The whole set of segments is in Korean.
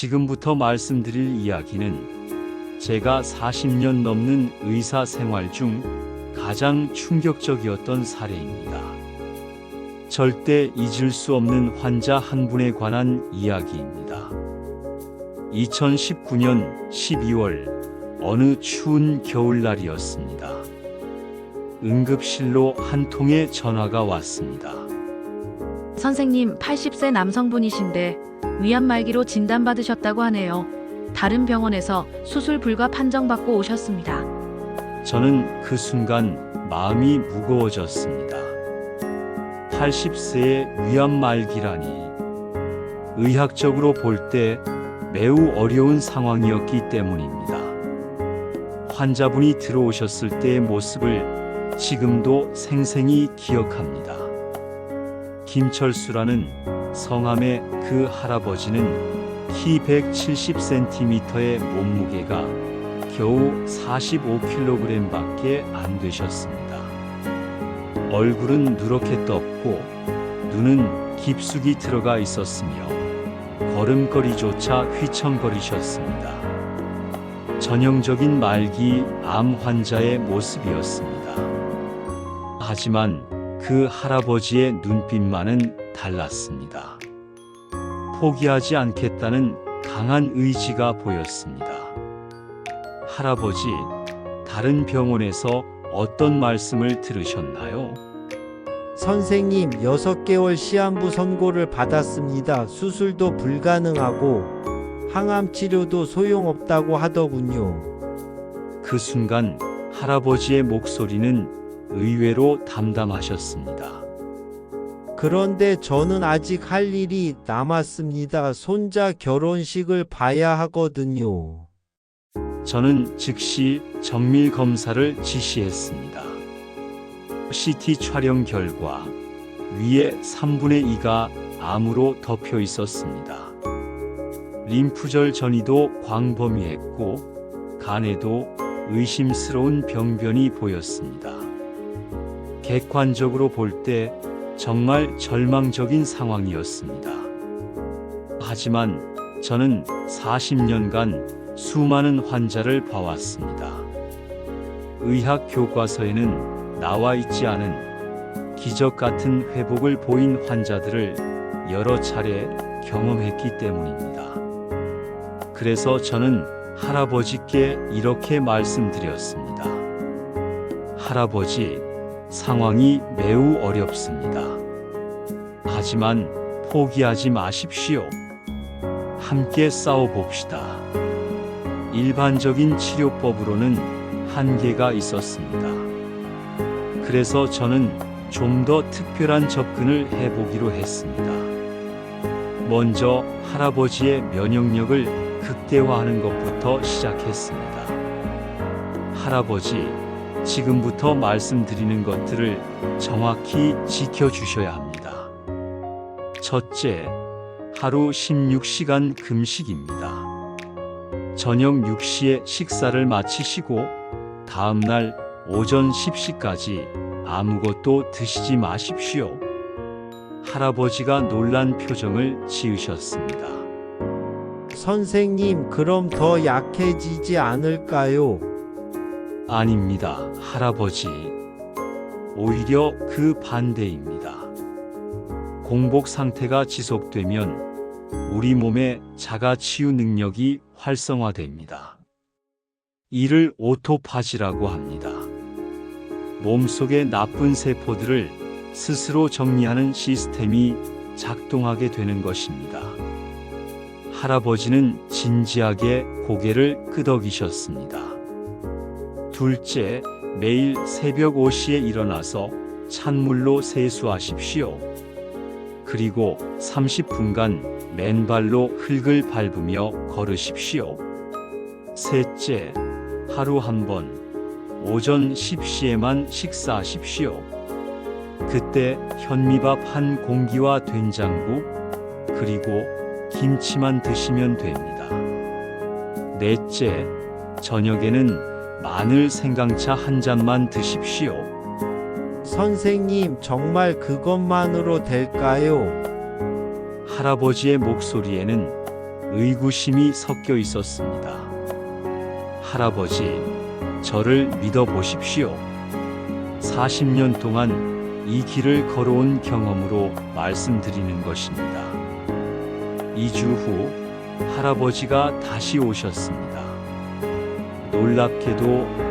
지금부터 말씀드릴 이야기는 제가 40년 넘는 의사 생활 중 가장 충격적이었던 사례입니다. 절대 잊을 수 없는 환자 한 분에 관한 이야기입니다. 2019년 12월 어느 추운 겨울날이었습니다. 응급실로 한 통의 전화가 왔습니다. 선생님, 80세 남성분이신데 위암 말기로 진단받으셨다고 하네요. 다른 병원에서 수술 불가 판정받고 오셨습니다. 저는 그 순간 마음이 무거워졌습니다. 80세의 위암 말기라니. 의학적으로 볼 때 매우 어려운 상황이었기 때문입니다. 환자분이 들어오셨을 때의 모습을 지금도 생생히 기억합니다. 김철수라는 성함의 그 할아버지는 키 170cm의 몸무게가 겨우 45kg밖에 안 되셨습니다. 얼굴은 누렇게 떴고 눈은 깊숙이 들어가 있었으며 걸음걸이조차 휘청거리셨습니다. 전형적인 말기 암 환자의 모습이었습니다. 하지만 그 할아버지의 눈빛만은 달랐습니다. 포기하지 않겠다는 강한 의지가 보였습니다. 할아버지, 다른 병원에서 어떤 말씀을 들으셨나요? 선생님, 6개월 시한부 선고를 받았습니다. 수술도 불가능하고 항암 치료도 소용없다고 하더군요. 그 순간 할아버지의 목소리는 의외로 담담하셨습니다. 그런데 저는 아직 할 일이 남았습니다. 손자 결혼식을 봐야 하거든요. 저는 즉시 정밀 검사를 지시했습니다. CT 촬영 결과 위에 3분의 2가 암으로 덮여 있었습니다. 림프절 전이도 광범위했고 간에도 의심스러운 병변이 보였습니다. 객관적으로 볼 때 정말 절망적인 상황이었습니다. 하지만 저는 40년간 수많은 환자를 봐왔습니다. 의학 교과서에는 나와 있지 않은 기적 같은 회복을 보인 환자들을 여러 차례 경험했기 때문입니다. 그래서 저는 할아버지께 이렇게 말씀드렸습니다. 할아버지, 상황이 매우 어렵습니다. 하지만 포기하지 마십시오. 함께 싸워봅시다. 일반적인 치료법으로는 한계가 있었습니다. 그래서 저는 좀 더 특별한 접근을 해보기로 했습니다. 먼저 할아버지의 면역력을 극대화하는 것부터 시작했습니다. 할아버지, 지금부터 말씀드리는 것들을 정확히 지켜주셔야 합니다. 첫째, 하루 16시간 금식입니다. 저녁 6시에 식사를 마치시고 다음날 오전 10시까지 아무것도 드시지 마십시오. 할아버지가 놀란 표정을 지으셨습니다. 선생님, 그럼 더 약해지지 않을까요? 아닙니다, 할아버지. 오히려 그 반대입니다. 공복 상태가 지속되면 우리 몸의 자가 치유 능력이 활성화됩니다. 이를 오토파지라고 합니다. 몸속의 나쁜 세포들을 스스로 정리하는 시스템이 작동하게 되는 것입니다. 할아버지는 진지하게 고개를 끄덕이셨습니다. 둘째, 매일 새벽 5시에 일어나서 찬물로 세수하십시오. 그리고 30분간 맨발로 흙을 밟으며 걸으십시오. 셋째, 하루 한 번 오전 10시에만 식사하십시오. 그때 현미밥 한 공기와 된장국 그리고 김치만 드시면 됩니다. 넷째, 저녁에는 마늘 생강차 한 잔만 드십시오. 선생님, 정말 그것만으로 될까요? 할아버지의 목소리에는 의구심이 섞여 있었습니다. 할아버지, 저를 믿어보십시오. 40년 동안 이 길을 걸어온 경험으로 말씀드리는 것입니다. 2주 후 할아버지가 다시 오셨습니다. 놀랍게도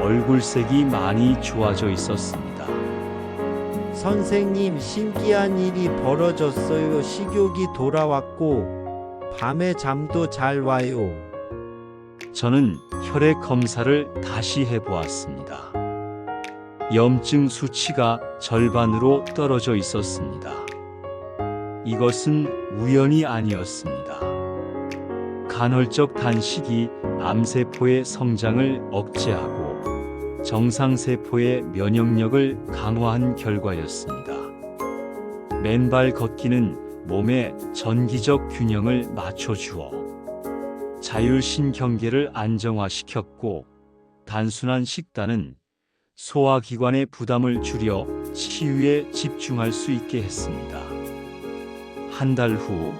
얼굴색이 많이 좋아져 있었습니다. 선생님, 신기한 일이 벌어졌어요. 식욕이 돌아왔고 밤에 잠도 잘 와요. 저는 혈액 검사를 다시 해보았습니다. 염증 수치가 절반으로 떨어져 있었습니다. 이것은 우연이 아니었습니다. 간헐적 단식이 암세포의 성장을 억제하고 정상세포의 면역력을 강화한 결과였습니다. 맨발 걷기는 몸의 전기적 균형을 맞춰주어 자율신경계를 안정화시켰고, 단순한 식단은 소화기관의 부담을 줄여 치유에 집중할 수 있게 했습니다. 한 달 후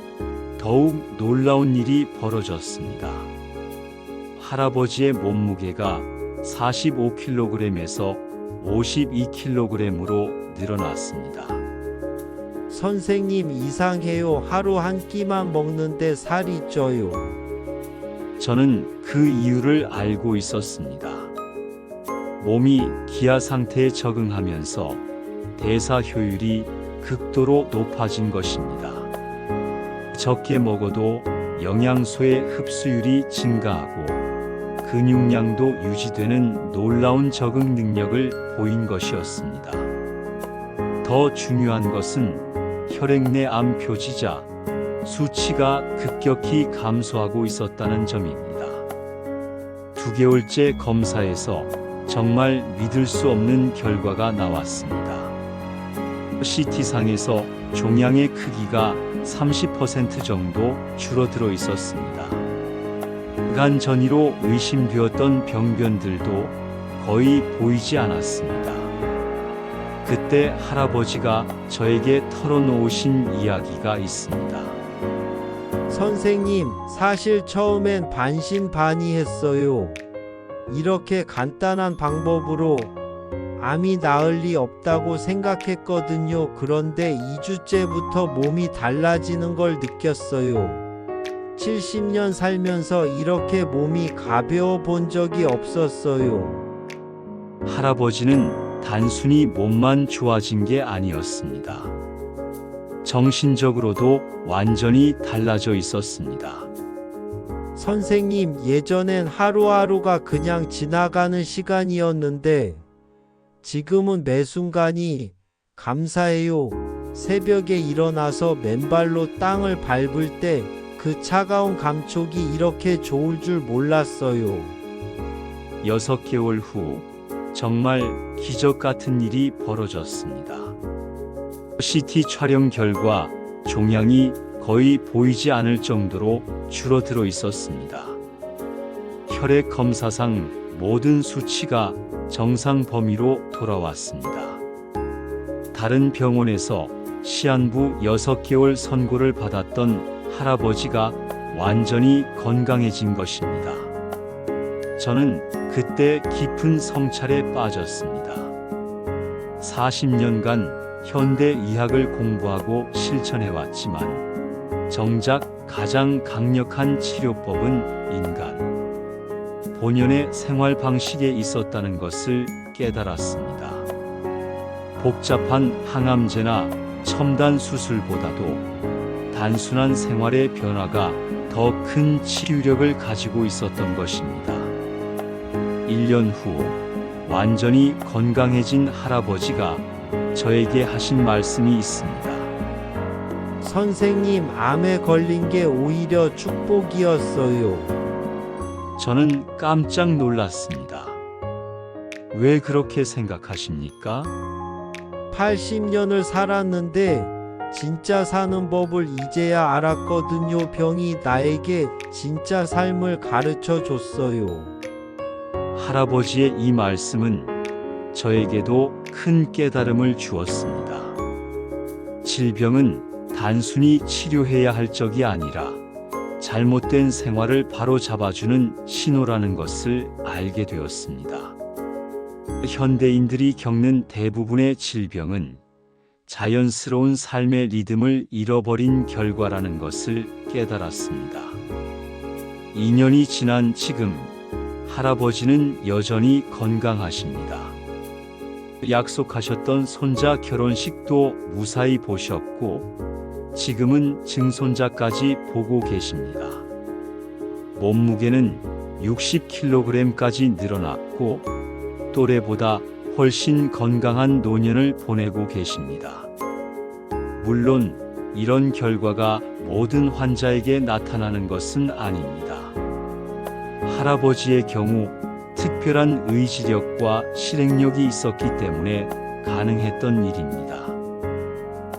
더욱 놀라운 일이 벌어졌습니다. 할아버지의 몸무게가 45kg에서 52kg으로 늘어났습니다. 선생님, 이상해요. 하루 한 끼만 먹는데 살이 쪄요. 저는 그 이유를 알고 있었습니다. 몸이 기아 상태에 적응하면서 대사 효율이 극도로 높아진 것입니다. 적게 먹어도 영양소의 흡수율이 증가하고 근육량도 유지되는 놀라운 적응 능력을 보인 것이었습니다. 더 중요한 것은 혈액 내 암 표지자 수치가 급격히 감소하고 있었다는 점입니다. 2개월째 검사에서 정말 믿을 수 없는 결과가 나왔습니다. CT상에서 종양의 크기가 30% 정도 줄어들어 있었습니다. 간 전이로 의심되었던 병변들도 거의 보이지 않았습니다. 그때 할아버지가 저에게 털어놓으신 이야기가 있습니다. 선생님, 사실 처음엔 반신반의했어요. 이렇게 간단한 방법으로 암이 나을 리 없다고 생각했거든요. 그런데 2주째부터 몸이 달라지는 걸 느꼈어요. 70년 살면서 이렇게 몸이 가벼워 본 적이 없었어요. 할아버지는 단순히 몸만 좋아진 게 아니었습니다. 정신적으로도 완전히 달라져 있었습니다. 선생님, 예전엔 하루하루가 그냥 지나가는 시간이었는데 지금은 매 순간이 감사해요. 새벽에 일어나서 맨발로 땅을 밟을 때 그 차가운 감촉이 이렇게 좋을 줄 몰랐어요. 6개월 후 정말 기적 같은 일이 벌어졌습니다. CT 촬영 결과 종양이 거의 보이지 않을 정도로 줄어들어 있었습니다. 혈액 검사상 모든 수치가 정상 범위로 돌아왔습니다. 다른 병원에서 시한부 6개월 선고를 받았던 할아버지가 완전히 건강해진 것입니다. 저는 그때 깊은 성찰에 빠졌습니다. 40년간 현대 의학을 공부하고 실천해왔지만 정작 가장 강력한 치료법은 인간 본연의 생활 방식에 있었다는 것을 깨달았습니다. 복잡한 항암제나 첨단 수술보다도 단순한 생활의 변화가 더 큰 치유력을 가지고 있었던 것입니다. 1년 후 완전히 건강해진 할아버지가 저에게 하신 말씀이 있습니다. 선생님, 암에 걸린 게 오히려 축복이었어요. 저는 깜짝 놀랐습니다. 왜 그렇게 생각하십니까? 80년을 살았는데 진짜 사는 법을 이제야 알았거든요. 병이 나에게 진짜 삶을 가르쳐 줬어요. 할아버지의 이 말씀은 저에게도 큰 깨달음을 주었습니다. 질병은 단순히 치료해야 할 적이 아니라 잘못된 생활을 바로 잡아주는 신호라는 것을 알게 되었습니다. 현대인들이 겪는 대부분의 질병은 자연스러운 삶의 리듬을 잃어버린 결과라는 것을 깨달았습니다. 2년이 지난 지금 할아버지는 여전히 건강하십니다. 약속하셨던 손자 결혼식도 무사히 보셨고 지금은 증손자까지 보고 계십니다. 몸무게는 60kg까지 늘어났고 또래보다 훨씬 건강한 노년을 보내고 계십니다. 물론 이런 결과가 모든 환자에게 나타나는 것은 아닙니다. 할아버지의 경우 특별한 의지력과 실행력이 있었기 때문에 가능했던 일입니다.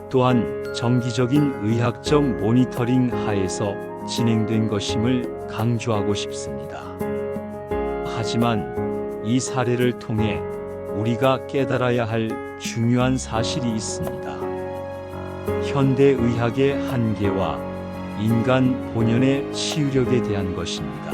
또한 정기적인 의학적 모니터링 하에서 진행된 것임을 강조하고 싶습니다. 하지만 이 사례를 통해 우리가 깨달아야 할 중요한 사실이 있습니다. 현대의학의 한계와 인간 본연의 치유력에 대한 것입니다.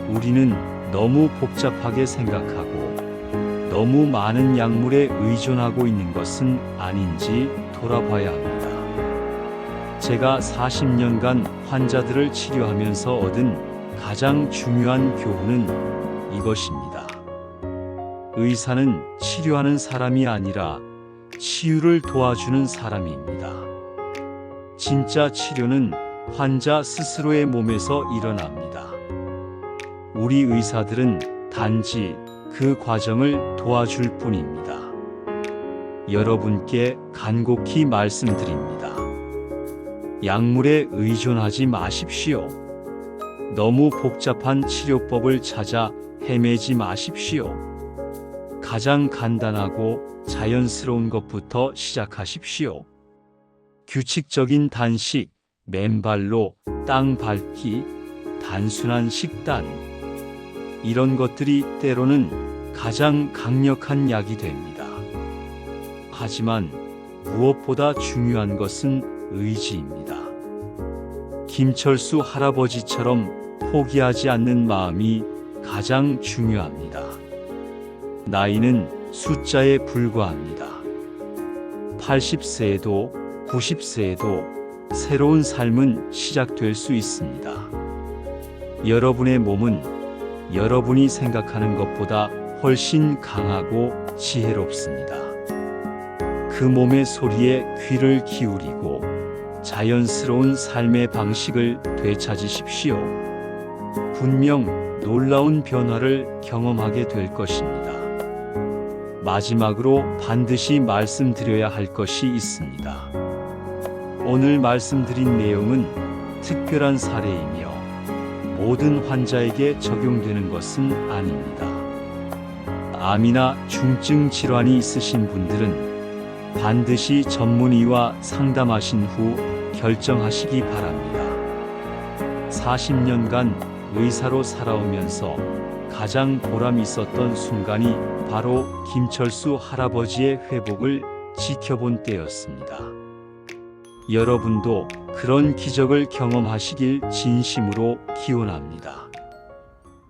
우리는 너무 복잡하게 생각하고 너무 많은 약물에 의존하고 있는 것은 아닌지 돌아봐야 합니다. 제가 40년간 환자들을 치료하면서 얻은 가장 중요한 교훈은 이것입니다. 의사는 치료하는 사람이 아니라 치유를 도와주는 사람입니다. 진짜 치료는 환자 스스로의 몸에서 일어납니다. 우리 의사들은 단지 그 과정을 도와줄 뿐입니다. 여러분께 간곡히 말씀드립니다. 약물에 의존하지 마십시오. 너무 복잡한 치료법을 찾아 헤매지 마십시오. 가장 간단하고 자연스러운 것부터 시작하십시오. 규칙적인 단식, 맨발로 땅 밟기, 단순한 식단, 이런 것들이 때로는 가장 강력한 약이 됩니다. 하지만 무엇보다 중요한 것은 의지입니다. 김철수 할아버지처럼 포기하지 않는 마음이 가장 중요합니다. 나이는 숫자에 불과합니다. 80세에도 90세에도 새로운 삶은 시작될 수 있습니다. 여러분의 몸은 여러분이 생각하는 것보다 훨씬 강하고 지혜롭습니다. 그 몸의 소리에 귀를 기울이고 자연스러운 삶의 방식을 되찾으십시오. 분명 놀라운 변화를 경험하게 될 것입니다. 마지막으로 반드시 말씀드려야 할 것이 있습니다. 오늘 말씀드린 내용은 특별한 사례이며 모든 환자에게 적용되는 것은 아닙니다. 암이나 중증 질환이 있으신 분들은 반드시 전문의와 상담하신 후 결정하시기 바랍니다. 40년간 의사로 살아오면서 가장 보람 있었던 순간이 바로 김철수 할아버지의 회복을 지켜본 때였습니다. 여러분도 그런 기적을 경험하시길 진심으로 기원합니다.